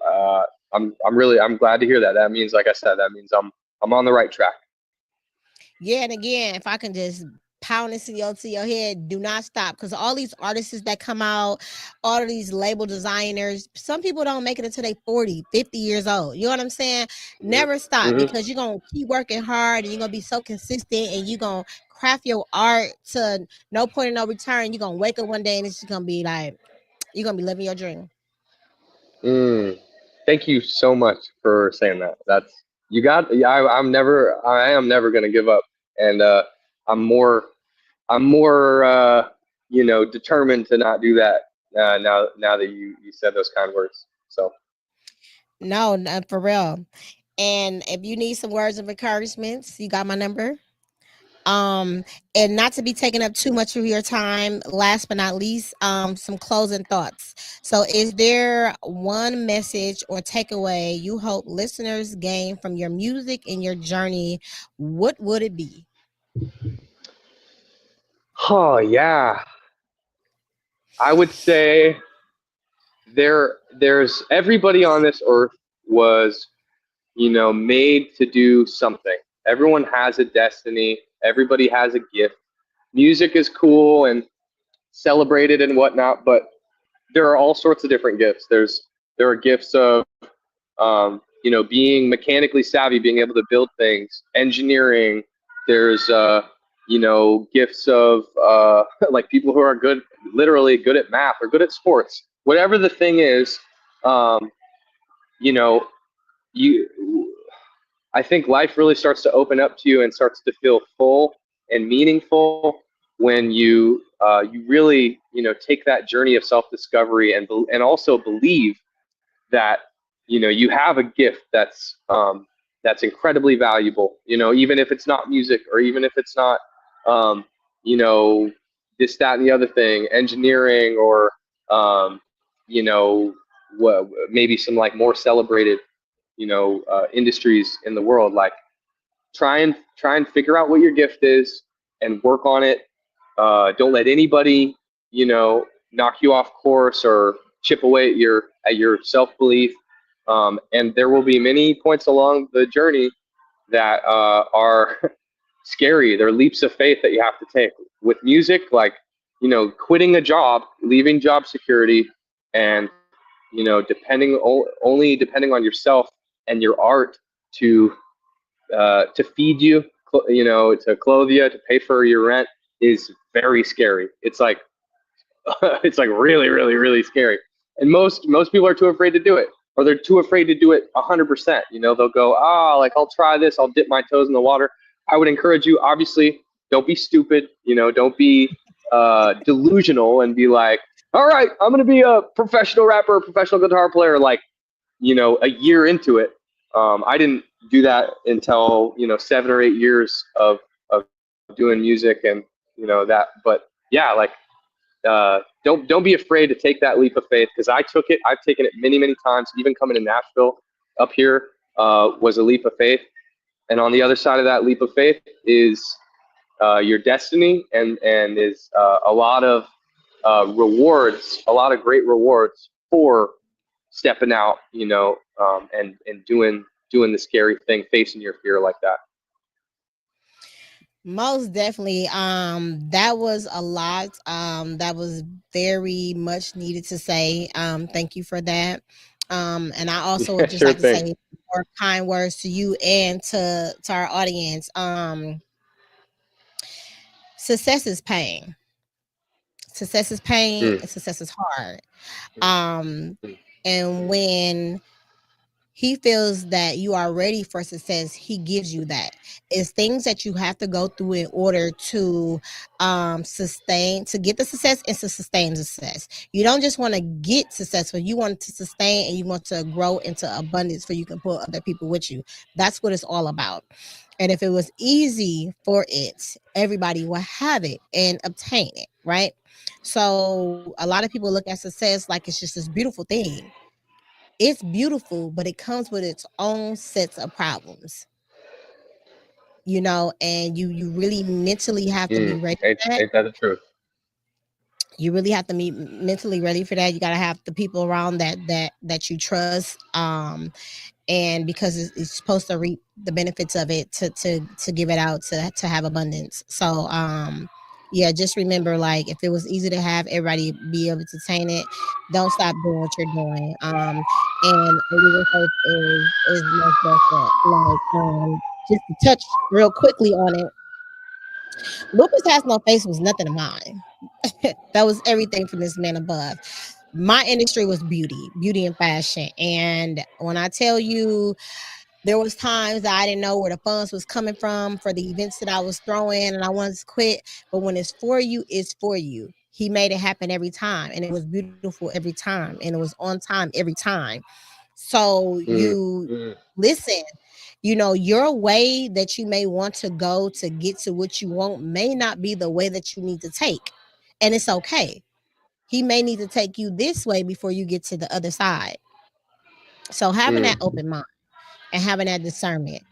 I'm glad to hear that. That means, like I said, that means I'm on the right track. yeah. And again, if I can just pounding to your head, do not stop, because all these artists that come out, all of these label designers, some people don't make it until they 40, 50 years old. You know what I'm saying? Never stop, Mm-hmm. because you're gonna keep working hard, and you're gonna be so consistent, and you're gonna craft your art to no point of no return. You're gonna wake up one day and it's just gonna be like you're gonna be living your dream. Mm. Thank you so much for saying that. That's you got. Yeah, I am never gonna give up, and I'm more, I'm more, determined to not do that. Now that you said those kind words. So No, not for real. And if you need some words of encouragement, you got my number. Um, and not to be taking up too much of your time, last but not least, some closing thoughts. So is there one message or takeaway you hope listeners gain from your music and your journey? What would it be? oh yeah, I would say there's everybody on this earth was made to do something. Everyone has a destiny. Everybody has a gift. Music is cool and celebrated and whatnot, but there are all sorts of different gifts. There are gifts of being mechanically savvy, being able to build things, engineering. There's gifts of like people who are good, literally good at math or good at sports. Whatever the thing is, um, you know, you I think life really starts to open up to you and starts to feel full and meaningful when you really take that journey of self discovery and also believe that you have a gift that's incredibly valuable. Even if it's not music or even if it's not um, you know this, that, and the other thing, engineering or um, you know maybe some like more celebrated industries in the world. Like try and figure out what your gift is and work on it. Don't let anybody knock you off course or chip away at your self belief. And there will be many points along the journey that are scary. They're leaps of faith that you have to take. With music, like quitting a job, leaving job security, and only depending on yourself and your art to feed you, to clothe you, to pay for your rent is very scary. It's like it's like really, really, really scary. And most people are too afraid to do it, or they're too afraid to do it 100%. They'll go, like I'll try this, I'll dip my toes in the water. I would encourage you, obviously, don't be stupid. Don't be delusional and be like, all right, I'm gonna be a professional rapper, a professional guitar player, like a year into it. I didn't do that until 7 or 8 years of doing music and that. But yeah, like don't be afraid to take that leap of faith, because I took it. I've taken it many, many times. Even coming to Nashville up here was a leap of faith. And on the other side of that leap of faith is your destiny and is a lot of rewards, a lot of great rewards for stepping out, and doing the scary thing, facing your fear like that. Most definitely. That was a lot. That was very much needed to say. Thank you for that. And I also would just Sure like to thing. say more kind words to you and to our audience. Success is pain. Success is pain, Mm, and success is hard. mm, Um, mm, and when he feels that you are ready for success, he gives you that. It's things that you have to go through in order to sustain, to get the success and to sustain the success. You don't just want to get successful, you want to sustain and you want to grow into abundance so you can pull other people with you. That's what it's all about. And if it was easy for it, everybody will have it and obtain it, right? So a lot of people look at success like it's just this beautiful thing. It's beautiful, but it comes with its own sets of problems, and you really mentally have to be ready for that. ain't that the truth? You really have to be mentally ready for that. You got to have the people around that you trust, and because it's supposed to reap the benefits of it to give it out to have abundance. So yeah, just remember, like, if it was easy to have everybody be able to attain it, don't stop doing what you're doing. And a legal hope is most definite. Like, just to touch real quickly on it, Lupus Has No Face was nothing of mine. That was everything from this man above. My industry was beauty and fashion. And when I tell you, there was times that I didn't know where the funds was coming from for the events that I was throwing, and I wanted to quit. But when it's for you, it's for you. He made it happen every time, and it was beautiful every time, and it was on time every time. So Mm, you mm, listen, your way that you may want to go to get to what you want may not be the way that you need to take. And it's okay. He may need to take you this way before you get to the other side. So having that mm. open mind and having that discernment.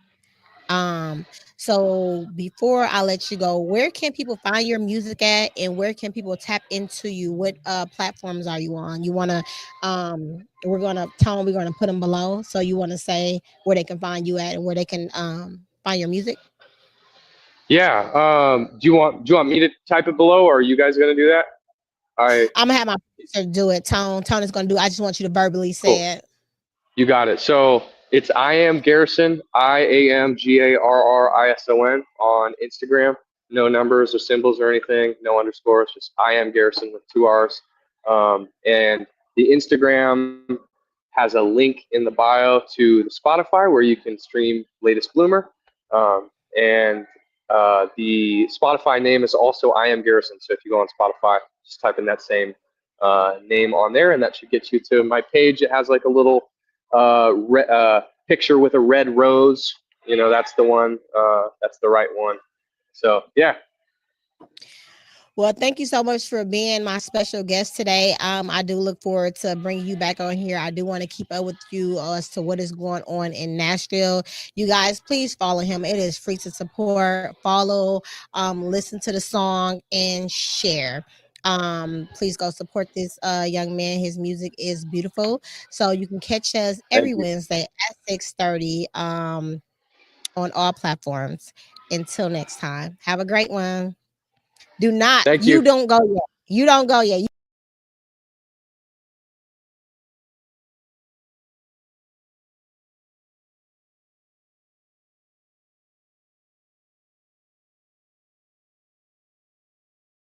Um, so before I let you go, where can people find your music at, and where can people tap into you? What platforms are you on? You wanna we're gonna put them below. So you wanna say where they can find you at and where they can find your music? Yeah. Do you want me to type it below, or are you guys gonna do that? I I'm gonna have my producer do it. Tone is gonna do it. I just want you to verbally Cool. say it. You got it. So it's I am Garrison, IAMGARRISON on Instagram. No numbers or symbols or anything, no underscores, just I am Garrison with two R's. And the Instagram has a link in the bio to the Spotify where you can stream Latest Bloomer. And the Spotify name is also I am Garrison. So if you go on Spotify, just type in that same name on there, and that should get you to my page. It has like a little picture with a red rose. That's the one. That's the right one. So yeah, Well, thank you so much for being my special guest today. I do look forward to bringing you back on here. I do want to keep up with you as to what is going on in Nashville. You guys, please follow him. It is free to support. Follow, listen to the song, and share. Please go support this young man. His music is beautiful. So you can catch us every thank you, Wednesday at 6:30 on all platforms. Until next time, have a great one. Do not, thank you you. don't go yet. You don't go yet.